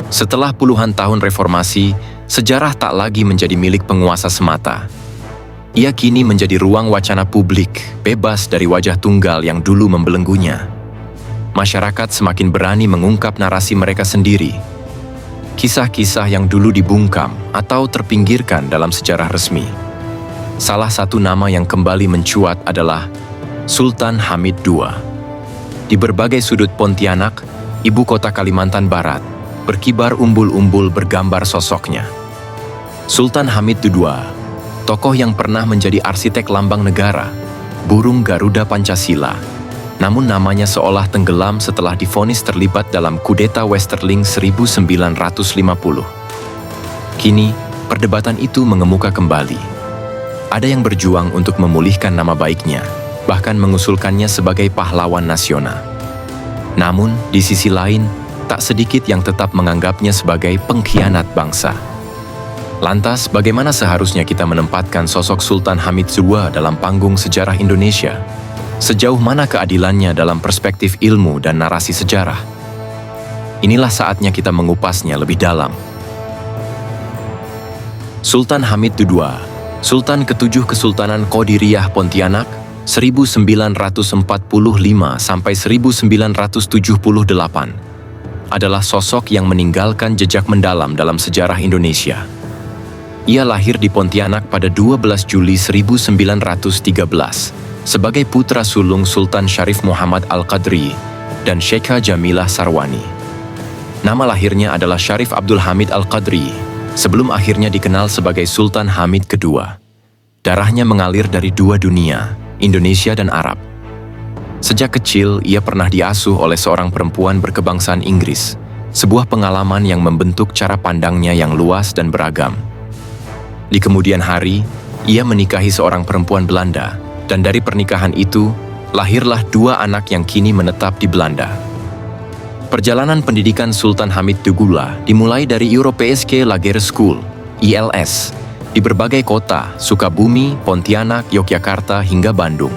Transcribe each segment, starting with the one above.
Setelah puluhan tahun reformasi, sejarah tak lagi menjadi milik penguasa semata. Ia kini menjadi ruang wacana publik, bebas dari wajah tunggal yang dulu membelenggunya. Masyarakat semakin berani mengungkap narasi mereka sendiri. Kisah-kisah yang dulu dibungkam atau terpinggirkan dalam sejarah resmi. Salah satu nama yang kembali mencuat adalah Sultan Hamid II. Di berbagai sudut Pontianak, ibu kota Kalimantan Barat, berkibar umbul-umbul bergambar sosoknya. Sultan Hamid II, tokoh yang pernah menjadi arsitek lambang negara, burung Garuda Pancasila, namun namanya seolah tenggelam setelah divonis terlibat dalam kudeta Westerling 1950. Kini, perdebatan itu mengemuka kembali. Ada yang berjuang untuk memulihkan nama baiknya, bahkan mengusulkannya sebagai pahlawan nasional. Namun, di sisi lain, tak sedikit yang tetap menganggapnya sebagai pengkhianat bangsa. Lantas, bagaimana seharusnya kita menempatkan sosok Sultan Hamid II dalam panggung sejarah Indonesia? Sejauh mana keadilannya dalam perspektif ilmu dan narasi sejarah? Inilah saatnya kita mengupasnya lebih dalam. Sultan Hamid II, Sultan ke-7 Kesultanan Qadiriyah Pontianak, 1945 sampai 1978, adalah sosok yang meninggalkan jejak mendalam dalam sejarah Indonesia. Ia lahir di Pontianak pada 12 Juli 1913 sebagai putra sulung Sultan Syarif Muhammad Al-Qadri dan Sheikha Jamilah Sarwani. Nama lahirnya adalah Syarif Abdul Hamid Al-Qadri, sebelum akhirnya dikenal sebagai Sultan Hamid II. Darahnya mengalir dari dua dunia, Indonesia dan Arab. Sejak kecil, ia pernah diasuh oleh seorang perempuan berkebangsaan Inggris, sebuah pengalaman yang membentuk cara pandangnya yang luas dan beragam. Di kemudian hari, ia menikahi seorang perempuan Belanda, dan dari pernikahan itu, lahirlah dua anak yang kini menetap di Belanda. Perjalanan pendidikan Sultan Hamid II dimulai dari Europeiske Lagere School, ILS, di berbagai kota, Sukabumi, Pontianak, Yogyakarta, hingga Bandung.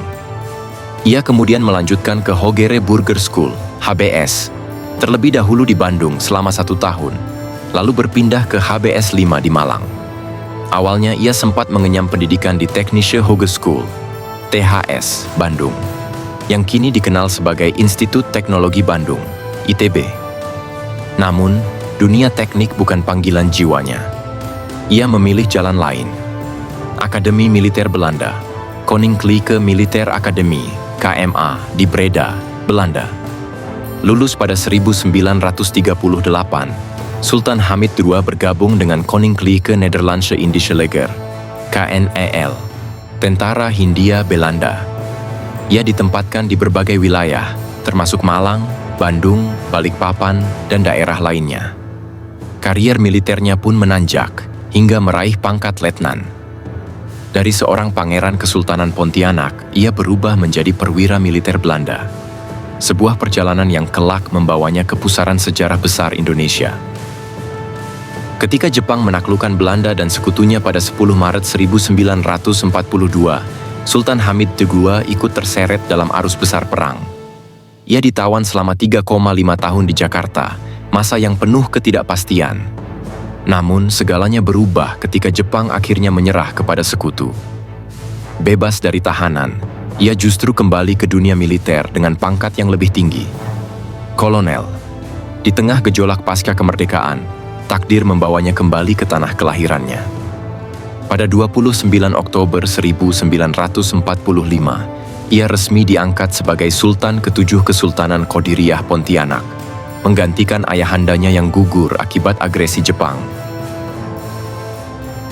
Ia kemudian melanjutkan ke Hogere Burger School, HBS, terlebih dahulu di Bandung selama 1 tahun, lalu berpindah ke HBS 5 di Malang. Awalnya ia sempat mengenyam pendidikan di Technische Hogeschool, THS, Bandung, yang kini dikenal sebagai Institut Teknologi Bandung, ITB. Namun, dunia teknik bukan panggilan jiwanya. Ia memilih jalan lain. Akademi Militer Belanda, Koninklijke Militair Academy, KMA, di Breda, Belanda. Lulus pada 1938, Sultan Hamid II bergabung dengan Koninklijke Nederlandse Indische Leger, KNEL, Tentara Hindia Belanda. Ia ditempatkan di berbagai wilayah, termasuk Malang, Bandung, Balikpapan, dan daerah lainnya. Karier militernya pun menanjak, hingga meraih pangkat letnan. Dari seorang pangeran Kesultanan Pontianak, ia berubah menjadi perwira militer Belanda. Sebuah perjalanan yang kelak membawanya ke pusaran sejarah besar Indonesia. Ketika Jepang menaklukkan Belanda dan sekutunya pada 10 Maret 1942, Sultan Hamid II ikut terseret dalam arus besar perang. Ia ditawan selama 3,5 tahun di Jakarta, masa yang penuh ketidakpastian. Namun, segalanya berubah ketika Jepang akhirnya menyerah kepada sekutu. Bebas dari tahanan, ia justru kembali ke dunia militer dengan pangkat yang lebih tinggi, kolonel. Di tengah gejolak pasca kemerdekaan, takdir membawanya kembali ke tanah kelahirannya. Pada 29 Oktober 1945, ia resmi diangkat sebagai Sultan ke-7 Kesultanan Qadiriyah Pontianak, menggantikan ayahandanya yang gugur akibat agresi Jepang.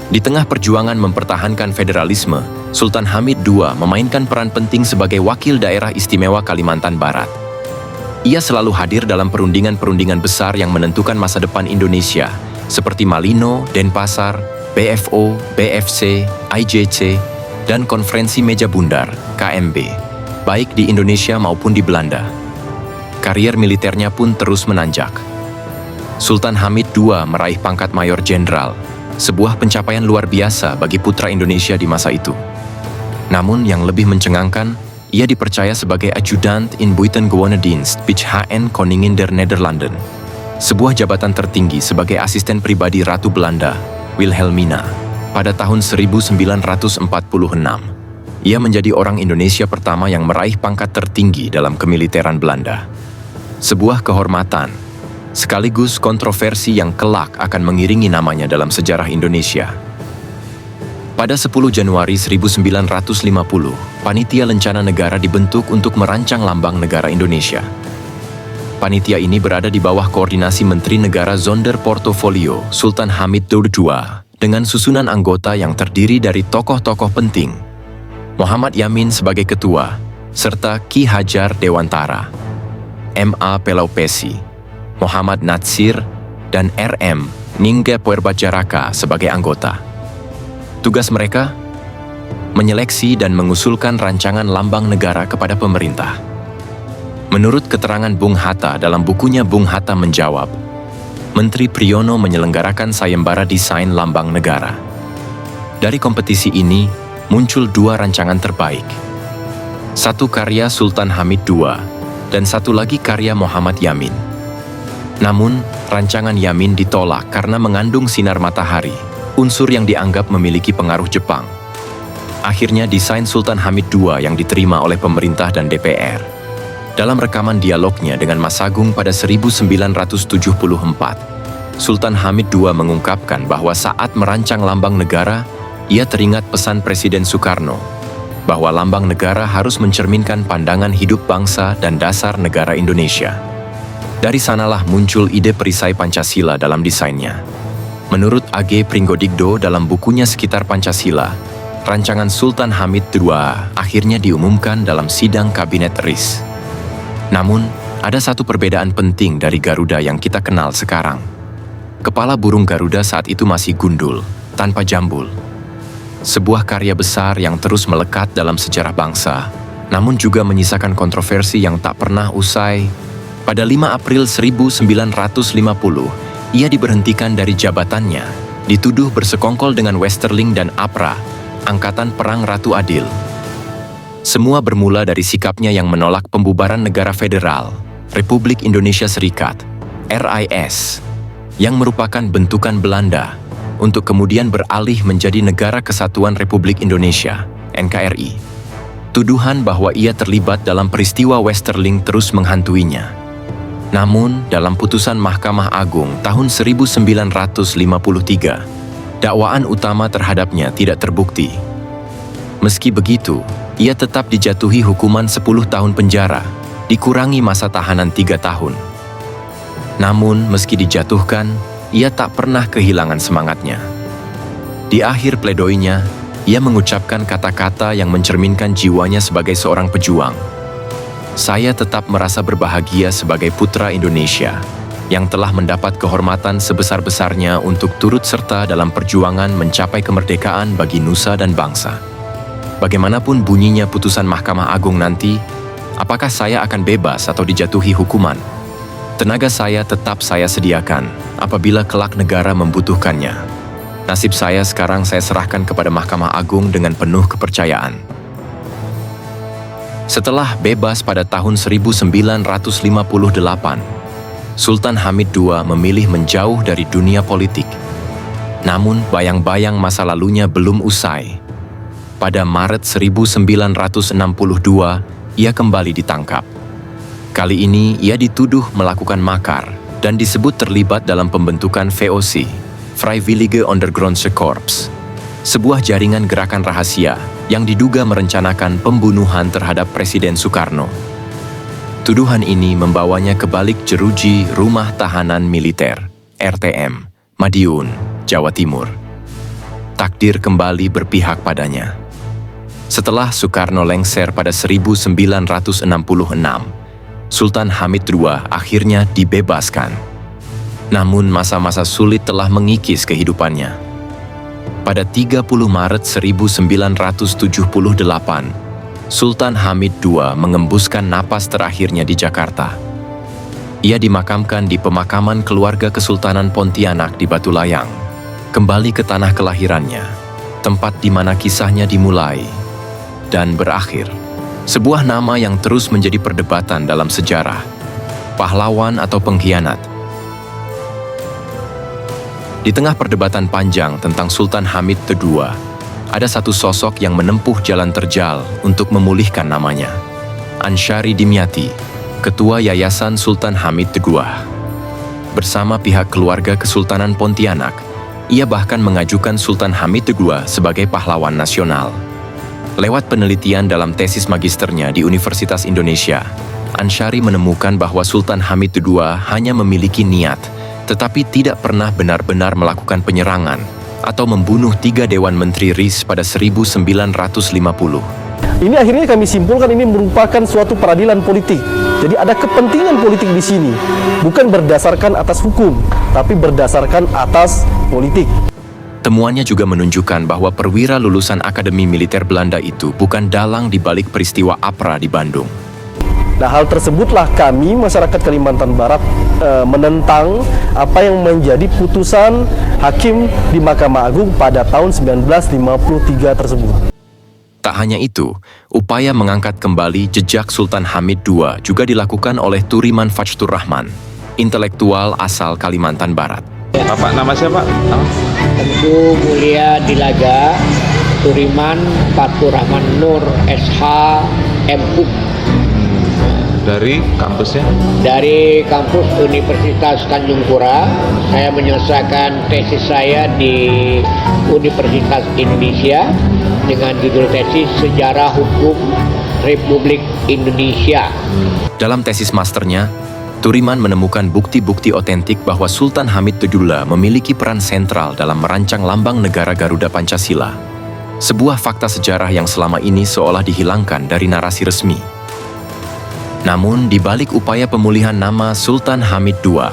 Di tengah perjuangan mempertahankan federalisme, Sultan Hamid II memainkan peran penting sebagai wakil daerah istimewa Kalimantan Barat. Ia selalu hadir dalam perundingan-perundingan besar yang menentukan masa depan Indonesia, seperti Malino, Denpasar, BFO, BFC, IJC, dan Konferensi Meja Bundar, KMB, baik di Indonesia maupun di Belanda. Karier militernya pun terus menanjak. Sultan Hamid II meraih pangkat Mayor Jenderal, sebuah pencapaian luar biasa bagi putra Indonesia di masa itu. Namun yang lebih mencengangkan, ia dipercaya sebagai adjutant in Buitengewone Dienst bij HN Koningin der Nederlanden, sebuah jabatan tertinggi sebagai asisten pribadi Ratu Belanda, Wilhelmina, pada tahun 1946. Ia menjadi orang Indonesia pertama yang meraih pangkat tertinggi dalam kemiliteran Belanda. Sebuah kehormatan, sekaligus kontroversi yang kelak akan mengiringi namanya dalam sejarah Indonesia. Pada 10 Januari 1950, Panitia Lencana Negara dibentuk untuk merancang lambang negara Indonesia. Panitia ini berada di bawah koordinasi Menteri Negara Sonderportofolio Sultan Hamid II dengan susunan anggota yang terdiri dari tokoh-tokoh penting. Muhammad Yamin sebagai ketua, serta Ki Hajar Dewantara, M.A. Pelaupesi, Muhammad Natsir, dan R.M. Ningga Puerbajaraka sebagai anggota. Tugas mereka? Menyeleksi dan mengusulkan rancangan lambang negara kepada pemerintah. Menurut keterangan Bung Hatta dalam bukunya Bung Hatta Menjawab, Menteri Priyono menyelenggarakan sayembara desain lambang negara. Dari kompetisi ini, muncul 2 rancangan terbaik. Satu karya Sultan Hamid II, dan satu lagi karya Muhammad Yamin. Namun, rancangan Yamin ditolak karena mengandung sinar matahari, unsur yang dianggap memiliki pengaruh Jepang. Akhirnya desain Sultan Hamid II yang diterima oleh pemerintah dan DPR. Dalam rekaman dialognya dengan Masagung pada 1974, Sultan Hamid II mengungkapkan bahwa saat merancang lambang negara, ia teringat pesan Presiden Soekarno, bahwa lambang negara harus mencerminkan pandangan hidup bangsa dan dasar negara Indonesia. Dari sanalah muncul ide perisai Pancasila dalam desainnya. Menurut A.G. Pringgodigdo dalam bukunya Sekitar Pancasila, rancangan Sultan Hamid II akhirnya diumumkan dalam sidang Kabinet RIS. Namun, ada satu perbedaan penting dari Garuda yang kita kenal sekarang. Kepala burung Garuda saat itu masih gundul, tanpa jambul. Sebuah karya besar yang terus melekat dalam sejarah bangsa, namun juga menyisakan kontroversi yang tak pernah usai. Pada 5 April 1950, ia diberhentikan dari jabatannya, dituduh bersekongkol dengan Westerling dan APRA, Angkatan Perang Ratu Adil. Semua bermula dari sikapnya yang menolak pembubaran Negara Federal, Republik Indonesia Serikat, RIS, yang merupakan bentukan Belanda, untuk kemudian beralih menjadi Negara Kesatuan Republik Indonesia, NKRI. Tuduhan bahwa ia terlibat dalam peristiwa Westerling terus menghantuinya. Namun, dalam putusan Mahkamah Agung tahun 1953, dakwaan utama terhadapnya tidak terbukti. Meski begitu, ia tetap dijatuhi hukuman 10 tahun penjara, dikurangi masa tahanan 3 tahun. Namun, meski dijatuhkan, ia tak pernah kehilangan semangatnya. Di akhir pledoinya, ia mengucapkan kata-kata yang mencerminkan jiwanya sebagai seorang pejuang. Saya tetap merasa berbahagia sebagai putra Indonesia yang telah mendapat kehormatan sebesar-besarnya untuk turut serta dalam perjuangan mencapai kemerdekaan bagi nusa dan bangsa. Bagaimanapun bunyinya putusan Mahkamah Agung nanti, apakah saya akan bebas atau dijatuhi hukuman? Tenaga saya tetap saya sediakan apabila kelak negara membutuhkannya. Nasib saya sekarang saya serahkan kepada Mahkamah Agung dengan penuh kepercayaan. Setelah bebas pada tahun 1958, Sultan Hamid II memilih menjauh dari dunia politik. Namun, bayang-bayang masa lalunya belum usai. Pada Maret 1962, ia kembali ditangkap. Kali ini, ia dituduh melakukan makar dan disebut terlibat dalam pembentukan VOC, Freiwillige Ondergrondse Korps, sebuah jaringan gerakan rahasia yang diduga merencanakan pembunuhan terhadap Presiden Soekarno. Tuduhan ini membawanya ke balik jeruji Rumah Tahanan Militer, RTM, Madiun, Jawa Timur. Takdir kembali berpihak padanya. Setelah Soekarno lengser pada 1966, Sultan Hamid II akhirnya dibebaskan. Namun masa-masa sulit telah mengikis kehidupannya. Pada 30 Maret 1978, Sultan Hamid II mengembuskan napas terakhirnya di Jakarta. Ia dimakamkan di pemakaman keluarga Kesultanan Pontianak di Batu Layang, kembali ke tanah kelahirannya, tempat di mana kisahnya dimulai dan berakhir. Sebuah nama yang terus menjadi perdebatan dalam sejarah, pahlawan atau pengkhianat. Di tengah perdebatan panjang tentang Sultan Hamid II, ada satu sosok yang menempuh jalan terjal untuk memulihkan namanya. Ansyari Dimyati, Ketua Yayasan Sultan Hamid II. Bersama pihak keluarga Kesultanan Pontianak, ia bahkan mengajukan Sultan Hamid II sebagai pahlawan nasional. Lewat penelitian dalam tesis magisternya di Universitas Indonesia, Ansyari menemukan bahwa Sultan Hamid II hanya memiliki niat, tetapi tidak pernah benar-benar melakukan penyerangan atau membunuh 3 Dewan Menteri RIS pada 1950. Ini akhirnya kami simpulkan ini merupakan suatu peradilan politik. Jadi ada kepentingan politik di sini, bukan berdasarkan atas hukum, tapi berdasarkan atas politik. Temuannya juga menunjukkan bahwa perwira lulusan Akademi Militer Belanda itu bukan dalang di balik peristiwa APRA di Bandung. Nah, hal tersebutlah kami, masyarakat Kalimantan Barat, menentang apa yang menjadi putusan hakim di Mahkamah Agung pada tahun 1953 tersebut. Tak hanya itu, upaya mengangkat kembali jejak Sultan Hamid II juga dilakukan oleh Turiman Fajtur Rahman, intelektual asal Kalimantan Barat. Bapak nama siapa? Tentu Mulia Dilaga Turiman Fajtur Rahman Nur SH MHUM. Dari kampusnya? Dari kampus Universitas Tanjung Pura. Saya menyelesaikan tesis saya di Universitas Indonesia dengan judul tesis Sejarah Hukum Republik Indonesia. Dalam tesis masternya, Turiman menemukan bukti-bukti otentik bahwa Sultan Hamid II memiliki peran sentral dalam merancang lambang negara Garuda Pancasila. Sebuah fakta sejarah yang selama ini seolah dihilangkan dari narasi resmi. Namun, di balik upaya pemulihan nama Sultan Hamid II,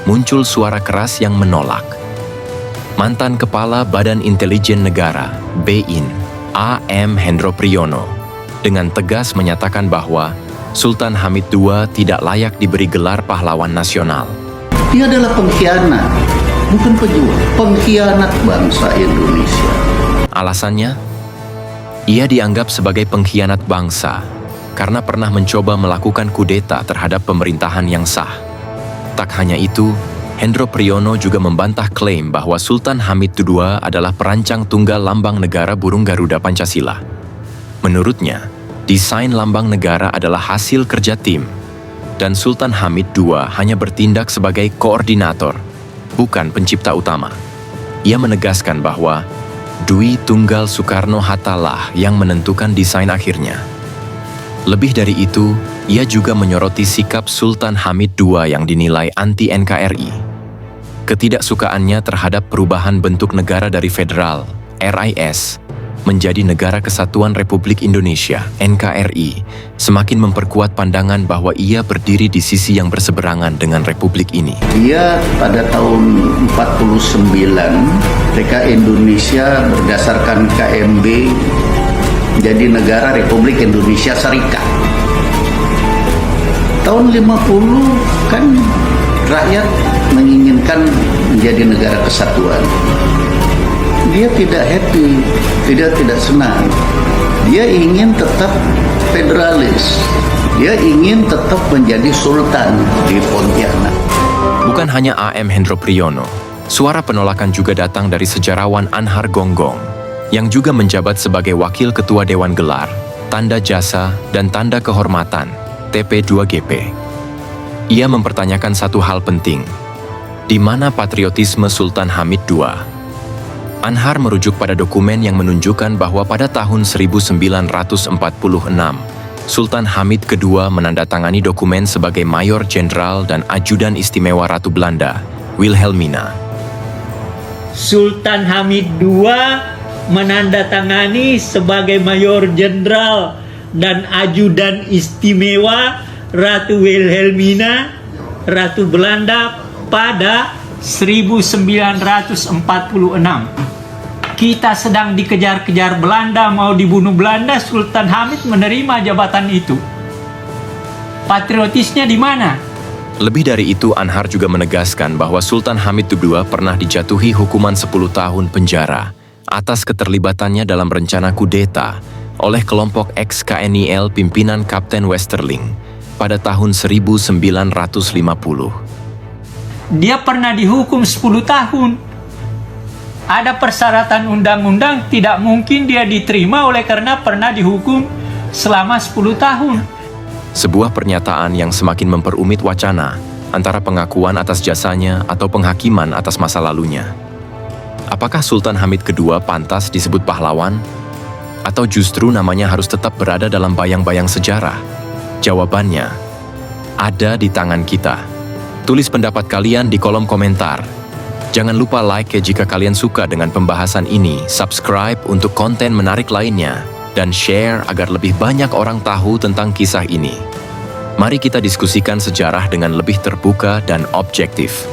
muncul suara keras yang menolak. Mantan Kepala Badan Intelijen Negara, BIN, A.M. Hendro Priyono, dengan tegas menyatakan bahwa Sultan Hamid II tidak layak diberi gelar pahlawan nasional. Dia adalah pengkhianat, bukan pejuang, pengkhianat bangsa Indonesia. Alasannya, ia dianggap sebagai pengkhianat bangsa karena pernah mencoba melakukan kudeta terhadap pemerintahan yang sah. Tak hanya itu, Hendro Priyono juga membantah klaim bahwa Sultan Hamid II adalah perancang tunggal lambang negara burung Garuda Pancasila. Menurutnya, desain lambang negara adalah hasil kerja tim, dan Sultan Hamid II hanya bertindak sebagai koordinator, bukan pencipta utama. Ia menegaskan bahwa Dwi Tunggal Soekarno-Hatta lah yang menentukan desain akhirnya. Lebih dari itu, ia juga menyoroti sikap Sultan Hamid II yang dinilai anti-NKRI. Ketidaksukaannya terhadap perubahan bentuk negara dari federal, RIS, menjadi Negara Kesatuan Republik Indonesia, NKRI, semakin memperkuat pandangan bahwa ia berdiri di sisi yang berseberangan dengan republik ini. Dia pada tahun 49 ketika Indonesia berdasarkan KMB jadi negara Republik Indonesia Serikat. Tahun 50 kan rakyat menginginkan menjadi negara kesatuan. Dia tidak happy, tidak senang. Dia ingin tetap federalis. Dia ingin tetap menjadi sultan di Pontianak. Bukan hanya A.M. Hendro Priyono, suara penolakan juga datang dari sejarawan Anhar Gonggong, yang juga menjabat sebagai Wakil Ketua Dewan Gelar, Tanda Jasa, dan Tanda Kehormatan, TP2GP. Ia mempertanyakan satu hal penting, di mana patriotisme Sultan Hamid II? Anhar merujuk pada dokumen yang menunjukkan bahwa pada tahun 1946, Sultan Hamid II menandatangani dokumen sebagai Mayor Jenderal dan Ajudan Istimewa Ratu Belanda, Wilhelmina. Sultan Hamid II menandatangani sebagai Mayor Jenderal dan Ajudan Istimewa Ratu Wilhelmina, Ratu Belanda pada 1946. Kita sedang dikejar-kejar Belanda, mau dibunuh Belanda, Sultan Hamid menerima jabatan itu. Patriotisnya di mana? Lebih dari itu, Anhar juga menegaskan bahwa Sultan Hamid II pernah dijatuhi hukuman 10 tahun penjara atas keterlibatannya dalam rencana kudeta oleh kelompok ex-KNIL pimpinan Kapten Westerling pada tahun 1950. Dia pernah dihukum 10 tahun Ada persyaratan undang-undang, tidak mungkin dia diterima oleh karena pernah dihukum selama 10 tahun. Sebuah pernyataan yang semakin memperumit wacana antara pengakuan atas jasanya atau penghakiman atas masa lalunya. Apakah Sultan Hamid II pantas disebut pahlawan? Atau justru namanya harus tetap berada dalam bayang-bayang sejarah? Jawabannya ada di tangan kita. Tulis pendapat kalian di kolom komentar. Jangan lupa like jika kalian suka dengan pembahasan ini, subscribe untuk konten menarik lainnya, dan share agar lebih banyak orang tahu tentang kisah ini. Mari kita diskusikan sejarah dengan lebih terbuka dan objektif.